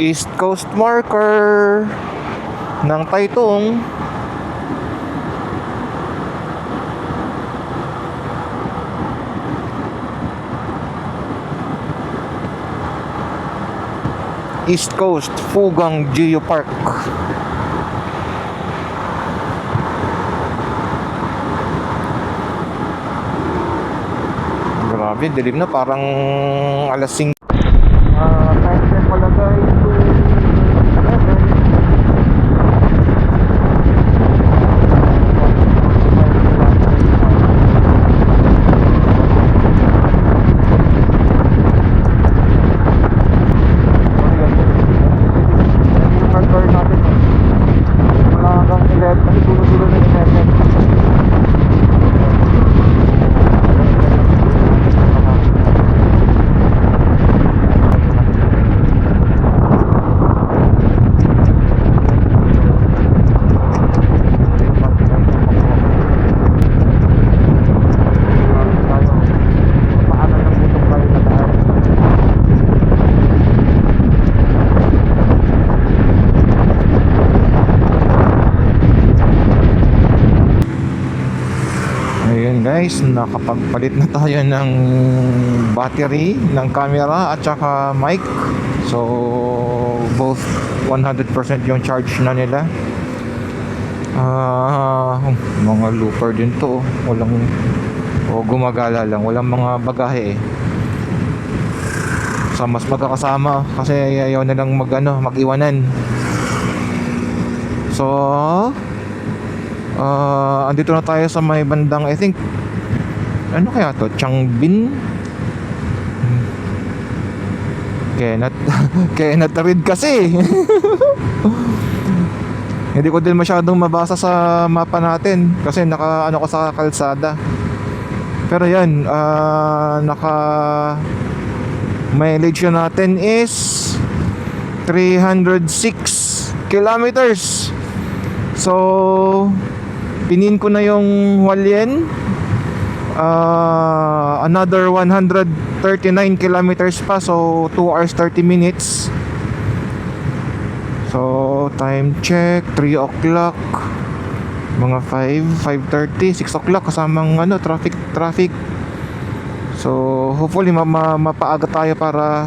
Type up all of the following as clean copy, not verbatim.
East Coast marker ng Taitung. East Coast Fugang Geopark. Grabe, dilim na, parang alas 5. Time check pala guys, 'Ayun guys, nakapagpalit na tayo ng battery ng camera at saka mic. So both 100% yung charge na nila. Mga looper din to. Walang gumagala lang, walang mga bagahe eh. So mas magkakasama kasi ayaw nilang mag-iwanan. So andito na tayo sa may bandang, I think, ano kaya to? Changbin? Cannot read kasi. Hindi ko din masyadong mabasa sa mapa natin kasi naka ko sa kalsada. Pero yan, naka mileage natin is 306 kilometers. So pinin ko na yung Hualien, another 139 kilometers pa, so 2 hours 30 minutes. So time check 3 o'clock, mga 5:30, 6 o'clock kasamang traffic. So hopefully mapaaga tayo para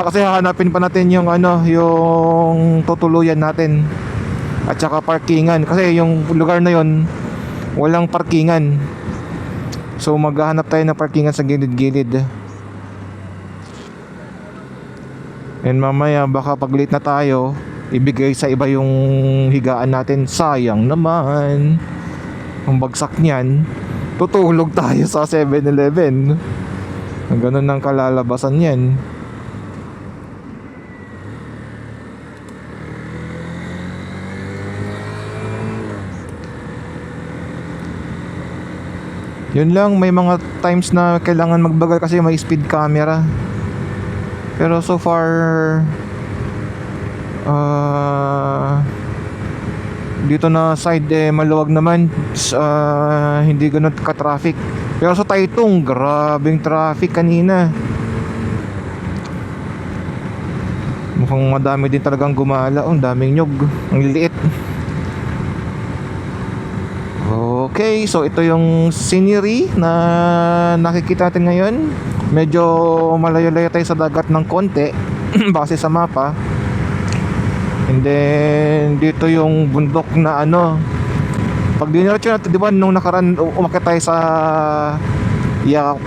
kasi hahanapin pa natin yung yung tutuluyan natin at saka parkingan, kasi yung lugar na yon walang parkingan. So maghahanap tayo ng parkingan sa gilid-gilid. And mamaya baka pag late na tayo, ibigay sa iba yung higaan natin. Sayang naman. Ang bagsak niyan, tutulog tayo sa 7-Eleven. Ganun ang kalalabasan yan. Yun lang, may mga times na kailangan magbagal kasi may speed camera. Pero so far dito na side maluwag naman, hindi ganun ka-traffic. Pero sa Taitung, grabing traffic kanina. Mukhang madami din talagang gumala. Ang daming nyug, ang liliit. Okay, so ito yung scenery na nakikita natin ngayon. Medyo malayo-layo tayo sa dagat ng konti base sa mapa. And then dito yung bundok na pag diniretso natin, di ba nung nakaraan umakyat tayo sa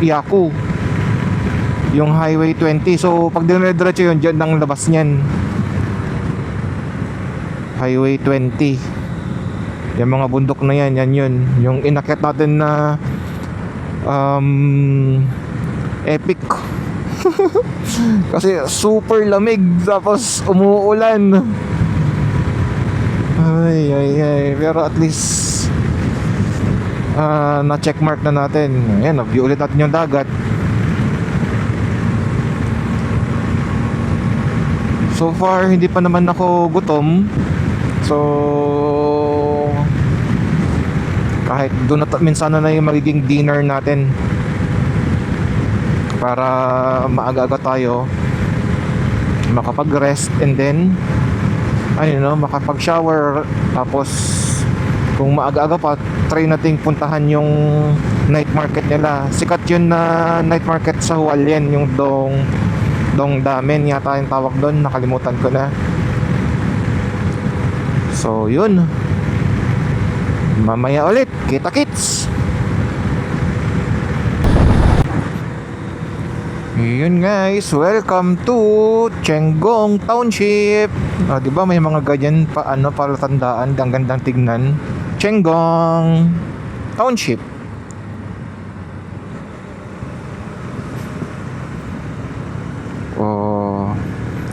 Yaku, yung Highway 20. So pag diniretso yun, dyan ang labas niyan, Highway 20. Yung mga bundok na yan, yun yung inakyat natin na epic. Kasi super lamig tapos umuulan. Ay. Pero at least na checkmark na natin. Ayan, na-view ulit natin yung dagat. So far hindi pa naman ako gutom. So kahit doon na minsan na yung magiging dinner natin para maaga-aga tayo. makapag-rest, and then makapag-shower. Tapos kung maaga-aga pa, try nating puntahan yung night market nila. Sikat yun na night market sa Hualien, yung Dong Damen yata yung tawag doon, nakalimutan ko na. So yun, mamaya ulit, kita-kits. Yun guys, welcome to Chenggong Township. Diba may mga ganyan pa para tandaan, ang gandang tignan. Chenggong Township.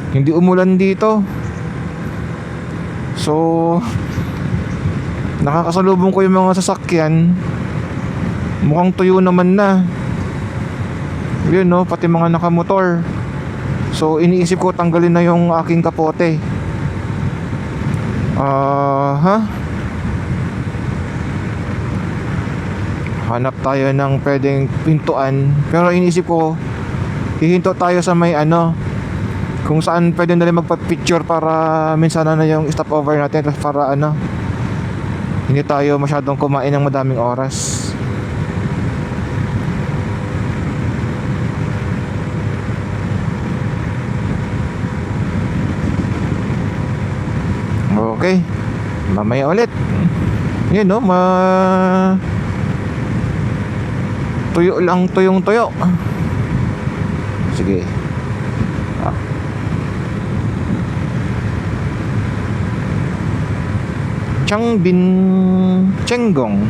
Hindi umulan dito. So nakakasalubong ko yung mga sasakyan. Mukhang tuyo naman na. Yun pati mga nakamotor. So iniisip ko tanggalin na yung aking kapote. Hanap tayo ng pwedeng pintuan. Pero iniisip ko hihinto tayo sa may kung saan pwede na rin magpa-picture para minsan na yung stopover natin, para hindi tayo masyadong kumain ng madaming oras. Okay, mamaya ulit. Yun tuyo lang, tuyong tuyo. Sige. Changbin, Chenggong,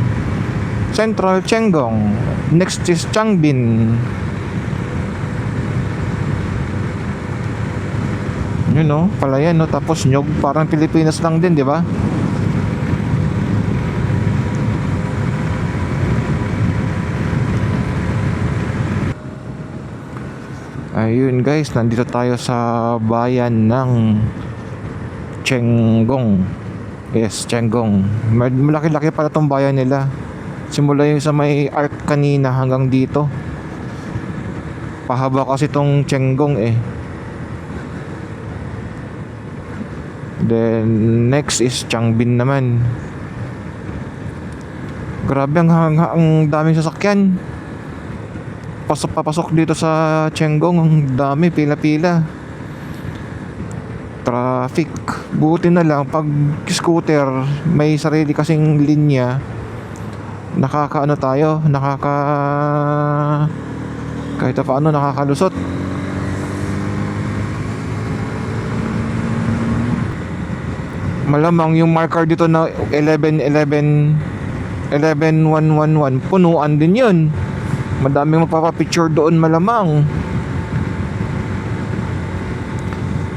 Central Chenggong. Next is Changbin. Yun palayan tapos Nyog, parang Pilipinas lang din, di ba? Ayun guys, nandito tayo sa bayan ng Chenggong. Yes, Chenggong. Malaki-laki pala tong bayan nila. Simula yung sa may arc kanina hanggang dito. Pahaba kasi tong Chenggong Then next is Changbin naman. Grabe ang daming sasakyan. Papasok dito sa Chenggong, ang dami, pila-pila. Traffic. Buti na lang pag scooter may sarili kasing linya, kahit paano nakakalusot. Malamang yung marker dito na 11-111 punuan din yun. Madaming magpapapicture doon malamang.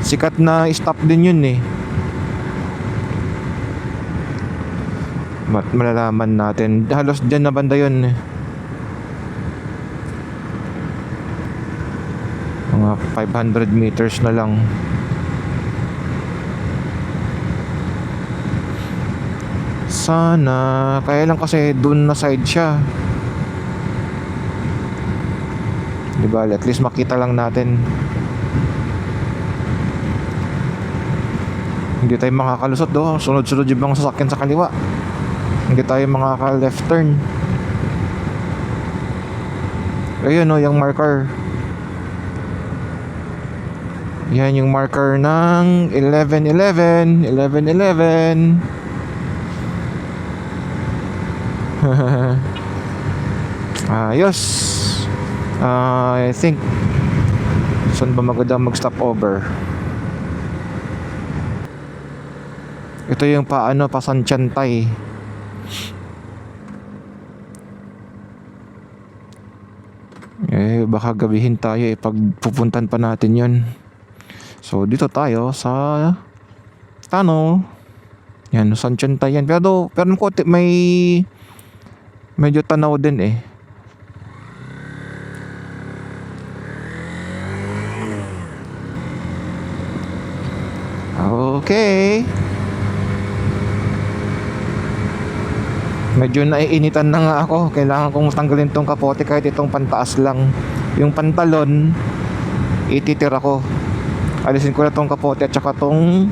Sikat na stop din yun malalaman natin. Halos dyan na banda yun mga 500 meters na lang. Sana, kaya lang kasi dun na side siya, diba? At least makita lang natin. Hindi tayo makakalusot sunod-sunod yung mga sasakyan sa kaliwa. Hindi tayo makaka-left turn. Ayun yung marker. Yan yung marker ng 11-11. Ayos. I think saan ba maganda mag-stop over? Ito yung Pasanchantay. Baka gabihin tayo pag pupuntan pa natin yon. So dito tayo sa tunnel. Yan, Sanchantay yan. Pero may medyo tanaw din Okay. Medyo naiinitan na nga ako. Kailangan kong tanggalin tong kapote kahit itong pantaas lang. Yung pantalon ititira ko. Alisin ko na tong kapote at saka tong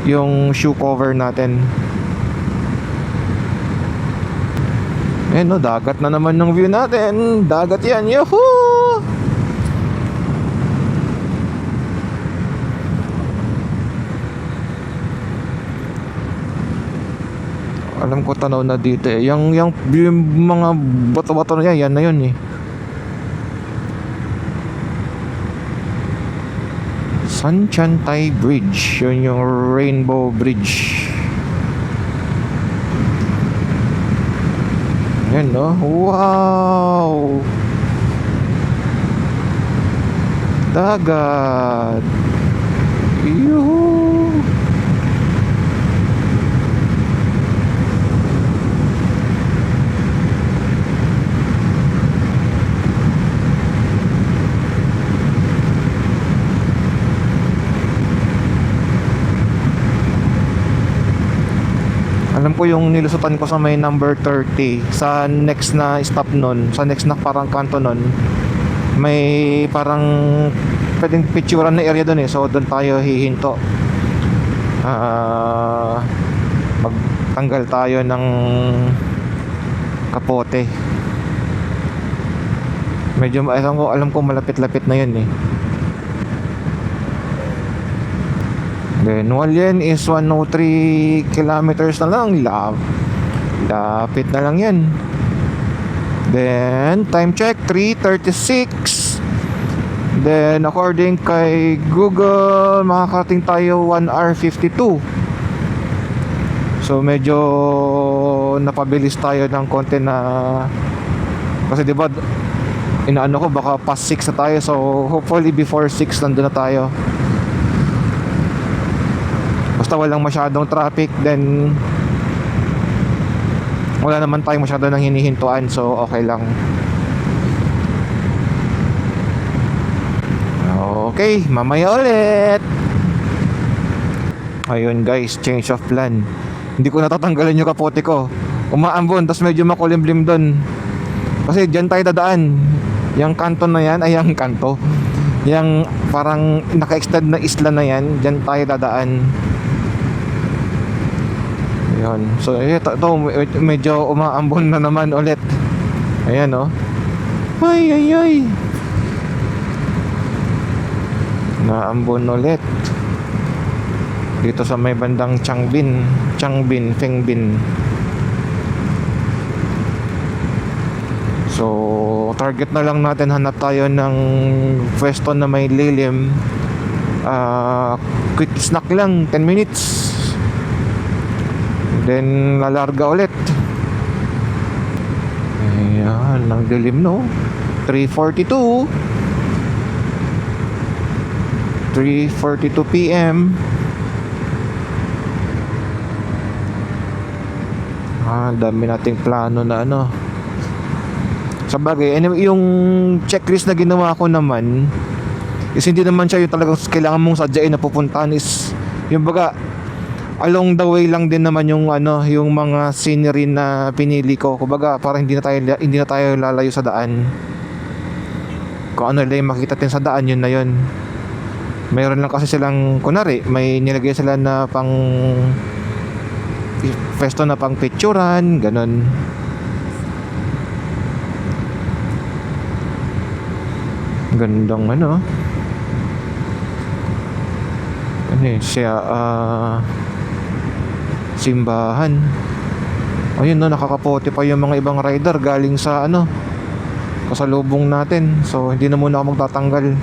yung shoe cover natin. Ayan no, dagat na naman ng view natin. Dagat yan, yahoo! Alam ko tanaw na dito eh. Yung mga bato-bato na yan na yun eh. Sanchantay Bridge. Yun yung Rainbow Bridge. Yan no. Wow! Dagat. Yuhuu! Alam ko yung nilusutan ko sa may number 30 sa next na stop nun, sa next na parang kanto nun, may parang pwedeng picturean na area dun eh. So doon tayo hihinto. Magtanggal tayo ng kapote. Medyo alam ko malapit-lapit na yun eh. Then Hualien is 103 kilometers na lang. Lapit na lang yan. Then time check 3:36. Then according kay Google, makakarating tayo 1 hour 52. So medyo napabilis tayo ng konti na, kasi diba inaano ko baka past 6 na tayo. So hopefully before 6 nandun na tayo. Basta walang masyadong traffic, then wala naman tayong masyado nang hinihintuan, so okay lang. Okay, mamaya ulit. Ayun guys, change of plan. Hindi ko natatanggalan yung kapote ko. Umaambon, tapos medyo makulimlim doon. Kasi dyan tayo dadaan. Yung kanto na yan, ay yung kanto, yung parang naka-extend na isla na yan, dyan tayo dadaan. Ayun. So ito medyo umaambon na naman ulit. Ayan oh. Ay. Naambon ulit. Dito sa may bandang Changbin, Fengbin. So target na lang natin, hanap tayo ng pwesto na may lilim. Quick snack lang, 10 minutes. Then lalarga ulit. Ayan, ang dilim no. 3:42 PM. Dami nating plano na ano. Sabagay, anyway, yung checklist na ginawa ko naman is hindi naman siya yung talagang kailangan mong sadyain na pupuntahan. Is yung baga along the way lang din naman yung ano, yung mga scenery na pinili ko. Kumbaga para hindi na tayo lalayo sa daan. Kung ano lang makita natin sa daan, yun na yun. Mayroon lang kasi silang, kunwari may nilagay sila na pang pwesto na pang picturean, ganun. Gandang ano siya, simbahan. Ayun no, nakakapote pa yung mga ibang rider galing sa ano, kasalubong natin. So hindi na muna ako magtatanggal.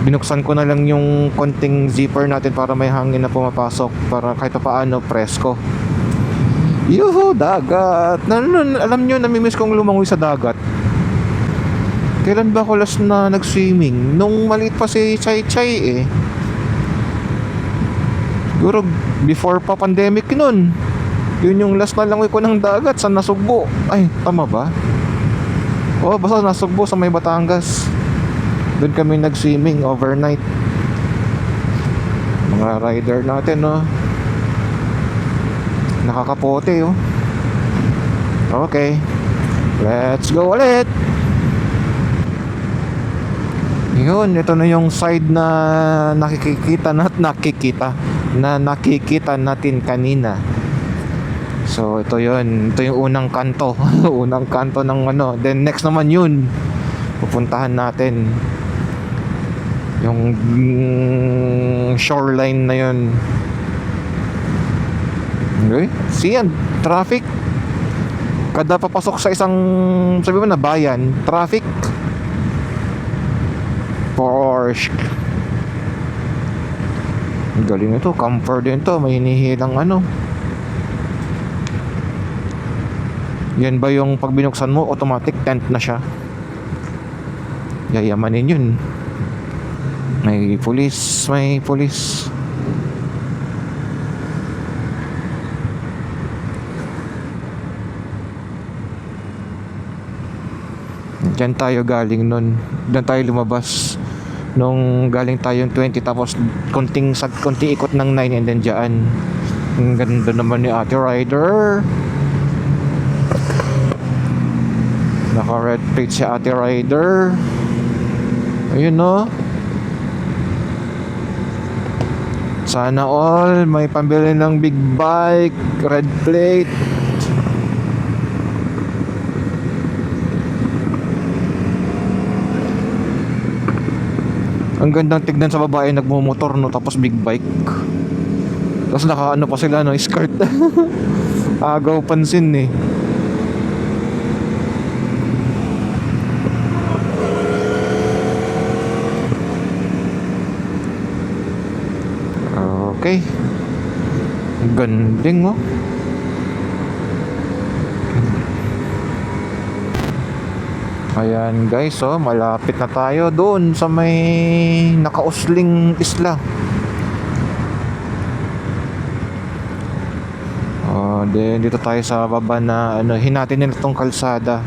Binuksan ko na lang yung konting zipper natin para may hangin na pumapasok, para kahit paano presko. Yuhu, dagat. Alam nyo, namimiss kong lumangoy sa dagat. Kailan ba ako last na nag-swimming? Nung maliit pa si Chay Chay eh. Siguro before pa pandemic nun. Yun yung last na langoy ko ng dagat sa Nasugbo. Ay, tama ba? Oo, basta Nasugbo sa may Batangas. Doon kami nag-swimming overnight. Mga rider natin, no? Nakakapote, oh. Okay, let's go ulit. Yun, ito na yung side na nakikita natin kanina. So ito yun, ito yung unang kanto. Unang kanto ng ano. Then next naman yun, pupuntahan natin yung shoreline na yun. Okay, see yan, traffic. Kada papasok sa isang, sabi mo na bayan, traffic. Porsche. Galing ito, camper din to, may hinihilang ano. Yan ba yung pag binuksan mo, automatic tent na siya? Yayamanin yun. May pulis, may pulis. Diyan tayo galing nun. Diyan tayo lumabas nung galing tayong 20, tapos konting ikot ng 9, and then dyan. Ang ganda naman ni Ate Rider. Naka red plate si Ate Rider. Ayun no. Sana all may pambili ng big bike, red plate. Ang gandang tignan sa babae nagmumotor no, tapos big bike. Tapos nakaano pa sila no, skirt. Agaw pansin eh. Okay. Ganding oh. Ayan guys, oh, malapit na tayo doon sa may nakausling isla. Then dito tayo sa baba na ano, hinatin nila tong kalsada.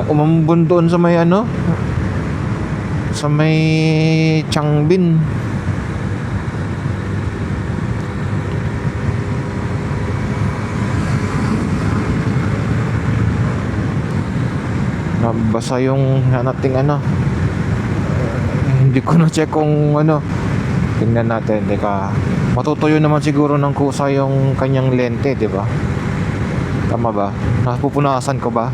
Umambon doon sa may ano, sa may Changbin. Nabasa yung nating ano. Hindi ko na check kung ano. Tingnan natin, teka. Matutuyo naman siguro ng kusa yung kanyang lente, di ba? Tama ba? Napupunasan ko ba?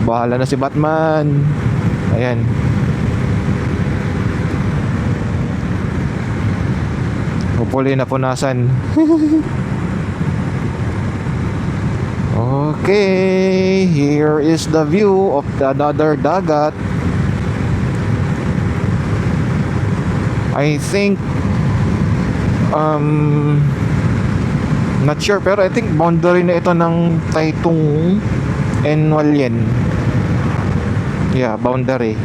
Bahala na si Batman. Ayan. Hopefully napunasan. Okay, here is the view of the another dagat. I think not sure, pero I think boundary na ito ng Taitung and Hualien. Yeah, boundary.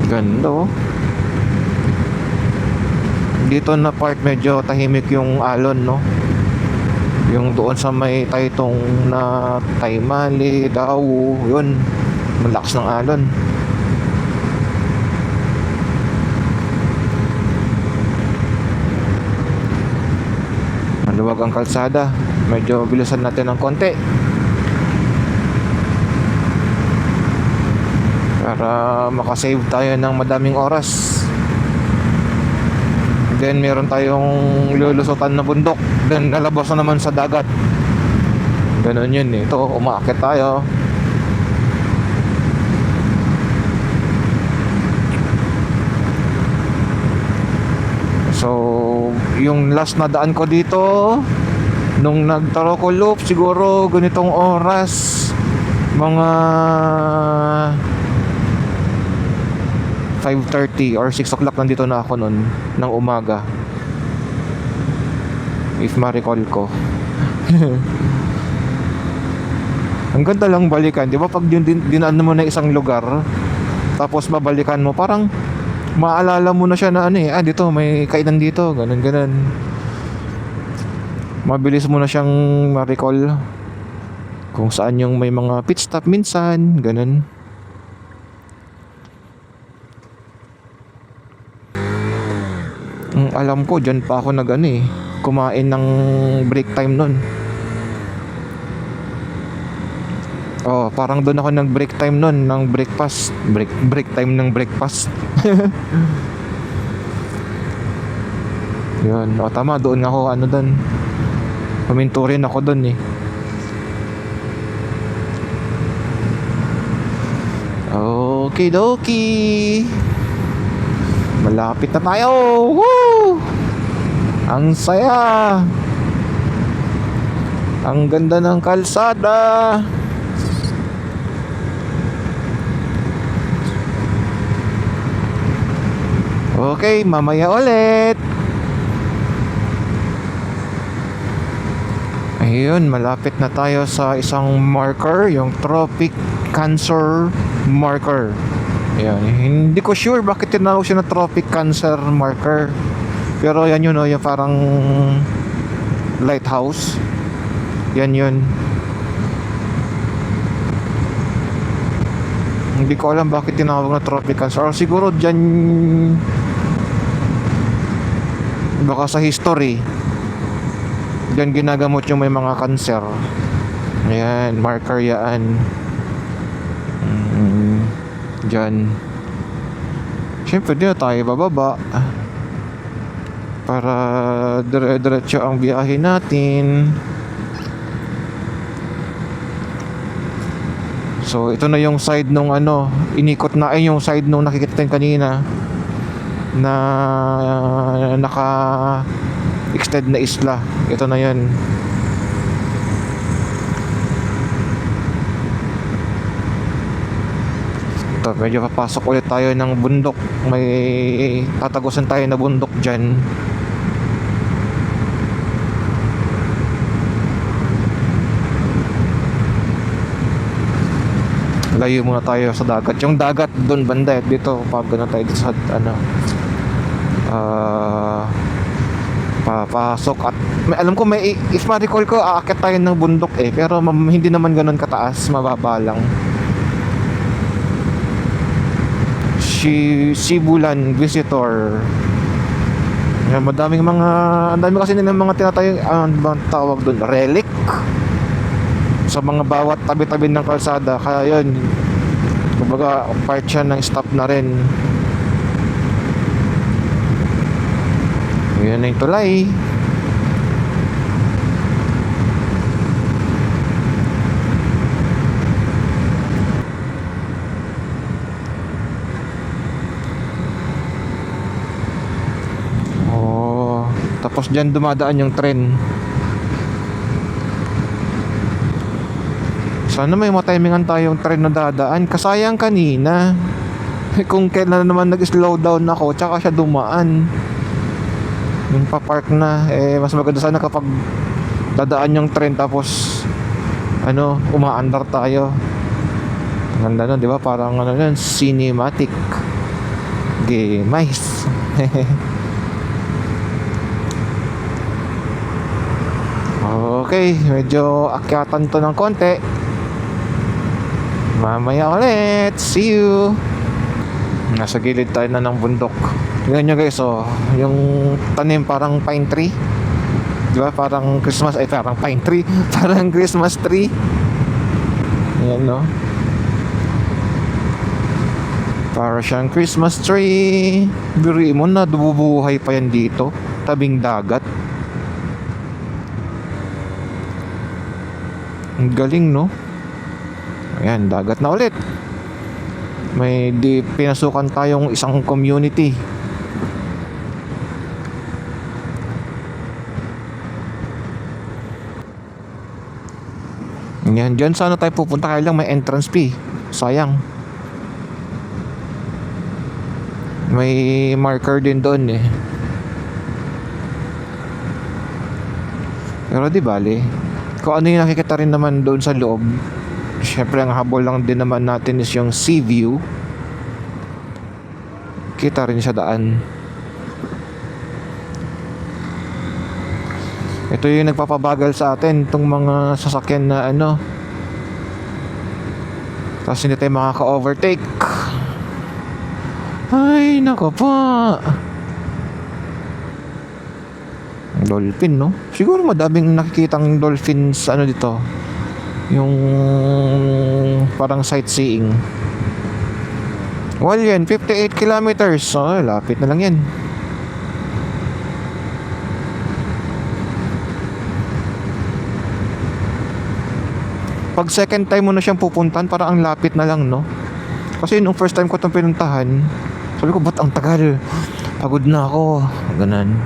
Ganda oh. Dito na part medyo tahimik yung alon no. Yung doon sa may Taitung na Taimali, Dawu, yun, malakas ng alon. Maluwag ang kalsada. Medyo bilisan natin ng konti para makasave tayo ng madaming oras. Then meron tayong lulusutan na bundok. Then lalabas na naman sa dagat. Ganun yun eh. Ito, umaakit tayo. So, yung last na daan ko dito, nung nag-Taroko Loop, siguro ganitong oras, mga 5:30 or 6 o'clock nandito na ako nun ng umaga, if ma-recall ko. Ang ganda lang balikan, di ba? Pag dinaan mo na isang lugar, tapos babalikan mo, parang maalala mo na siya na ano eh, dito may kainan dito, ganun. Mabilis mo na siyang ma-recall kung saan yung may mga pit stop minsan, ganun. Alam ko dyan pa ako kumain ng break time nun. Oh, parang doon ako nag break time nun, ng breakfast. Break time ng breakfast. Yun. O tama, doon ako ano doon. Paminto rin ako doon eh. Okay, dokie. Malapit na tayo. Woo! Ang saya. Ang ganda ng kalsada. Okay, mamaya ulit. Ayun, malapit na tayo sa isang marker, yung Tropic Cancer Marker. Ayan, hindi ko sure bakit tinawag siya na Tropic Cancer Marker. Pero yan yun, oh, yung parang lighthouse. Yan yun. Hindi ko alam bakit tinawag na Tropic Cancer. Or siguro dyan, baka sa history, dyan ginagamot yung may mga cancer. Ayan, marker yan. Dyan. Siyempre di na tayo bababa para dire-diretso ang biyahe natin. So ito na yung side nung ano, inikot na, ay yung side nung nakikita natin kanina na naka extend na isla. Ito na yun. Ito, medyo papasok ulit tayo ng bundok. May tatagusan tayo na bundok dyan. Layo muna tayo sa dagat. Yung dagat doon banda, dito pag na tayo sa ano, papasok. At alam ko, may, if ma-recall ko, aakyat tayo ng bundok eh, pero hindi naman ganun kataas, mababa lang. Sibulan Visitor. Yan, madaming mga, ang dami kasi nilang mga tinatayong, ano bang tawag doon, relic sa mga bawat tabi-tabi ng kalsada. Kaya yun, kumbaga part siya ng stop na rin. Yun na yung tulay. Oh, tapos dyan dumadaan yung tren. Sana may matimingan tayong tren na dadaan. Kasayang kanina kung kailan naman nag-slow down ako tsaka siya dumaan, yung pa-park na. Eh mas maganda sana kapag dadaan yung tren tapos ano, umaandar tayo. Ang ganda nun, di ba? Parang ano yun, cinematic. Nice. Okay, medyo akyatan to ng konti. Mamaya ulit. See you. Nasa gilid tayo na ng bundok. Tingnan nyo guys, oh, yung tanim parang pine tree. Diba? Parang Christmas, ay parang pine tree. Parang Christmas tree. Ayan, no? Para siyang Christmas tree. Biri mo na, bubuhay pa yan dito. Tabing dagat. Ang galing, no? Ayan, dagat na ulit. May pinasukan tayong isang community. Yan, dyan sana tayo pupunta, kaya lang may entrance fee. Sayang. May marker din doon eh. Pero di bale, kung ano yung nakikita rin naman doon sa loob. Siyempre ang habol lang din naman natin is yung sea view. Kita rin sa daan. Ito yung nagpapabagal sa atin, itong mga sasakyan na ano, tapos hindi tayo makaka-overtake. Ay nako po. Dolphin, no? Siguro madaming nakikitang dolphins ano dito Yung parang sightseeing. Well, yan, 58 kilometers. So, lapit na lang yan. Pag second time mo na siyang pupuntahan, parang ang lapit na lang, no? Kasi nung first time ko itong pinuntahan, sabi ko, ba't ang tagal? Pagod na ako. Ganun.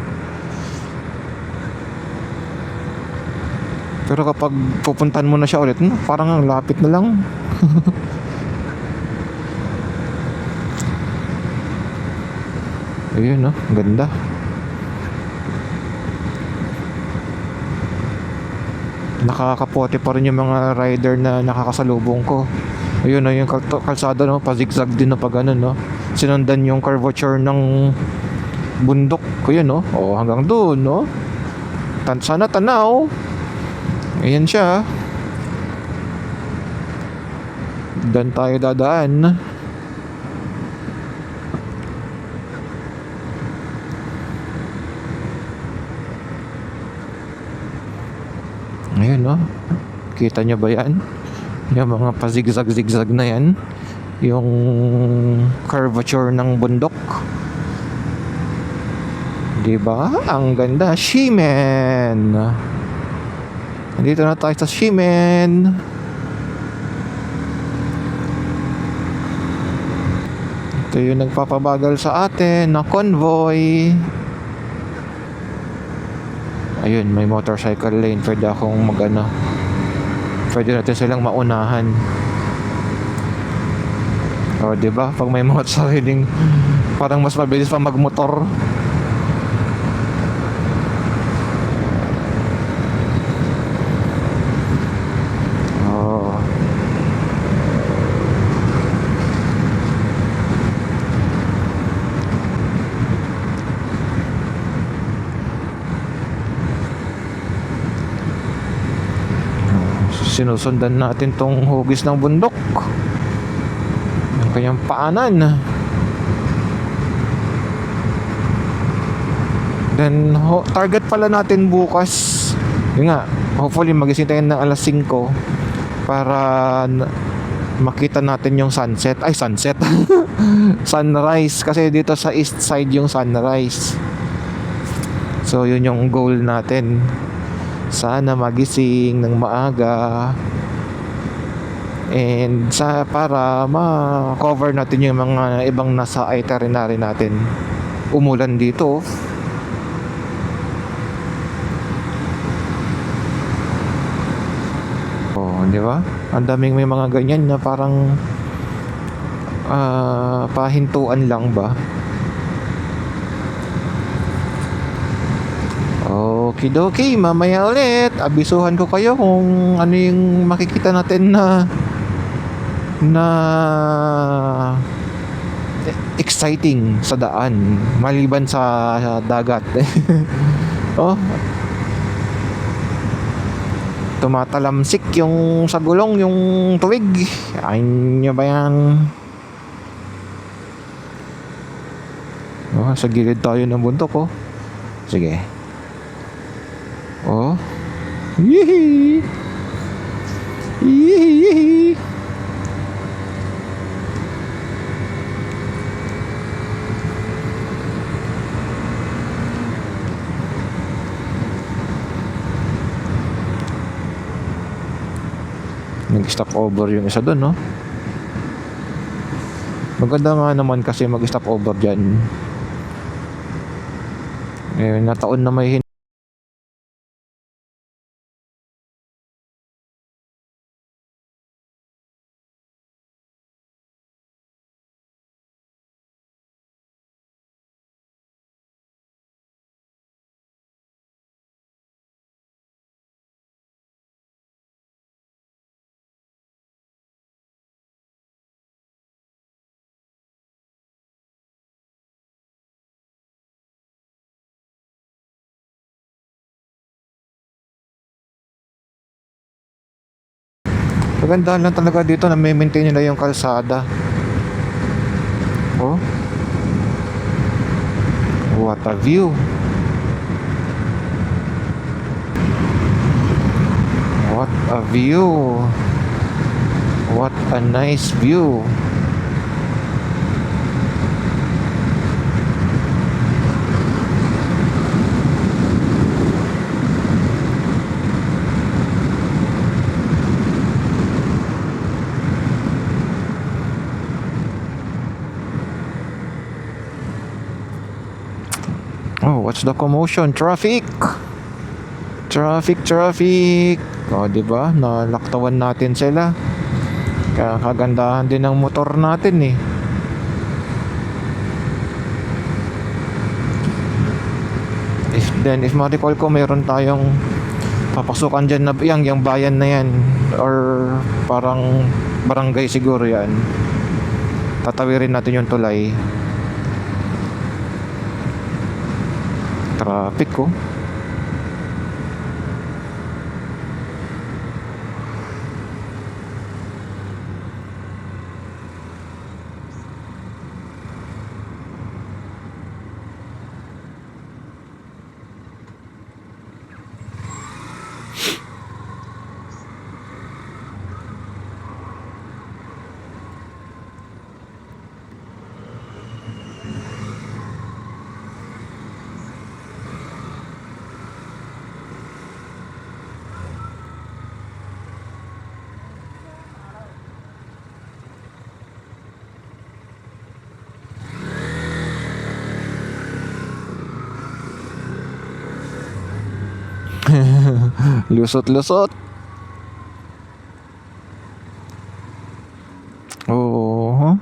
Pero kapag pupuntahan mo na siya ulit, parang ang lapit na lang. Ayun, no? Ang ganda. Nakakapote pa rin yung mga rider na nakakasalubong ko. Ayun, no? Yung kalsada, no? Pa-zigzag din na pag ganun, no? Sinundan yung curvature ng bundok ko yun, no? O, hanggang doon, no? Sana tanaw. Ayan siya. Dan tayo dadaan. Ayan, no? Kita nyo ba yan? Yung mga pa-zigzag-zigzag na yan. Yung curvature ng bundok. Diba? Ang ganda. Shimen! Nandito na tayo sa Shimen. Ito yung nagpapabagal sa atin na convoy. Ayun, may motorcycle lane. Pwede akong pwede natin silang maunahan. O, diba? Pag may motorcycling, parang mas mabilis pa magmotor. Sinusundan natin tong hugis ng bundok, yung kanyang paanan. Then target pala natin bukas, yun nga, hopefully magising tayo ng alas 5 para makita natin yung sunset. Sunrise, kasi dito sa east side yung sunrise. So yun yung goal natin. Sana magising ng maaga and para ma-cover natin yung mga ibang nasa itinerary natin. Umulan dito. Oh, di ba? Ang daming may mga ganyan na parang pahintuan lang ba? Okidoki, mamaya ulit abisuhan ko kayo kung ano yung makikita natin na exciting sa daan maliban sa dagat. Oh, tumatalamsik yung sa gulong yung tuwig. Ayun nyo ba yan? Oh, sa gilid tayo ng bundok, oh. Sige. Oh. Yee. Yee. Nag-stop over yung isa doon, no? Maganda nga naman kasi mag-stop over dyan. Na taon na may Maganda lang talaga dito na may maintain nila yung kalsada. Oh. What a view. What a view. What a nice view. Oh, what's the commotion? Traffic! Traffic! Oh, di ba? Nalaktawan natin sila. Kaya kagandahan din ng motor natin eh. If ma-recall ko, meron tayong papasukan dyan na yung bayan na yan, or parang barangay siguro yan. Tatawirin natin yung tulay. Traffic ko. Lusot-lusot. Oh,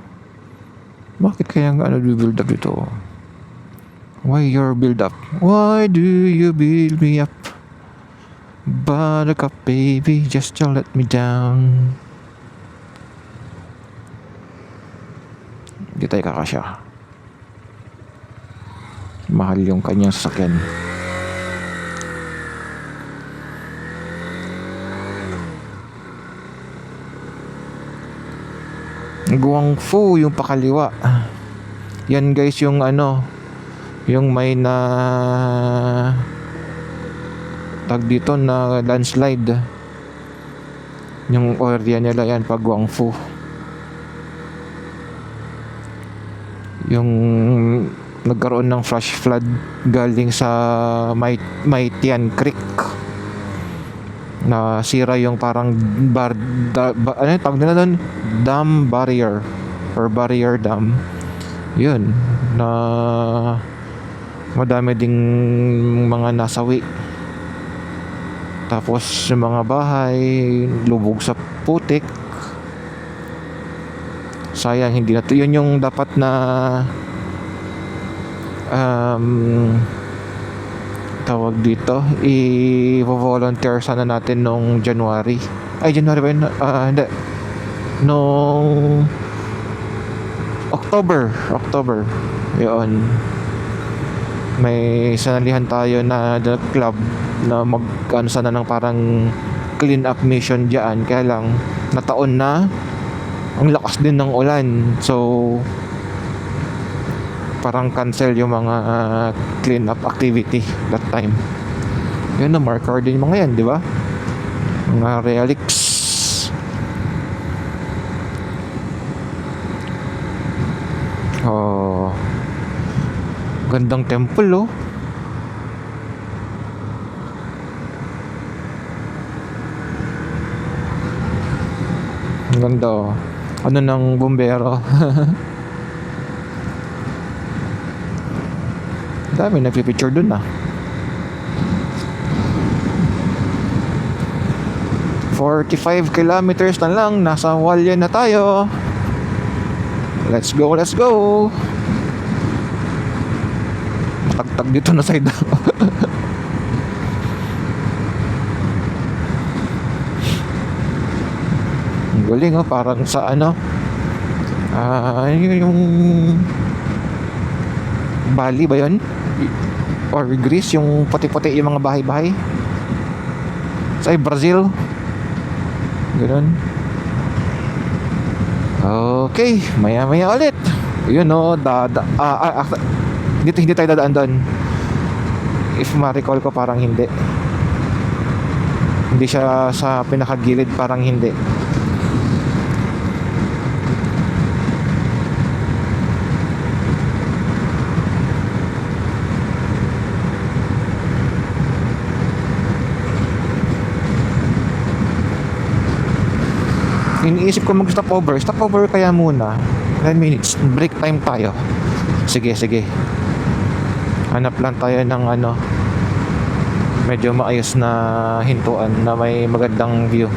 bakit kaya nga build up ito? Why your build up? Why do you build me up? Buttercup baby, just to let me down. Hindi tayo kakasya. Mahal yung kanyang sasakyan. Guangfu yung pakaliwa. Yan guys yung yung may na tag dito na landslide. Yung area nila yan pag Guangfu. Yung nagkaroon ng flash flood galing sa Maitian Creek. Na sira yung parang ano tawag nila doon? Dam barrier or barrier dam. Yun na madami ding mga nasawi. Tapos yung mga bahay lubog sa putik. Sayang hindi na yun yung dapat na tawag dito, i-volunteer sana natin nung January. Ay, January ba yun? Hindi. Nung October. Yun. May sanalihan tayo na club na sana ng parang clean up mission dyan. Kaya lang, nataon na. Ang lakas din ng ulan. So, parang cancel yung mga clean up activity that time. Yun na, marker din yung mga yan, di ba? Mga relics. Oh, gandang temple oh. Ang ganda oh. Ano ng bumbero. Dami nagpipicture dun ah. 45 kilometers na lang, nasa Hualien na tayo. Let's go. Matagtag dito na side. Ang galing oh, parang sa yung Bali ba yun? Or Greece, yung puti-puti yung mga bahay-bahay. Sa Brazil. Ganun. Okay, maya-maya ulit. Yun o, hindi tayo dadaan doon. If ma-recall ko, parang hindi Hindi siya sa pinakagilid, parang hindi. Iniisip ko mag stop over kaya muna. 10 minutes, break time tayo. Sige, sige. Hanap lang tayo ng ano, medyo maayos na hintuan na may magandang view.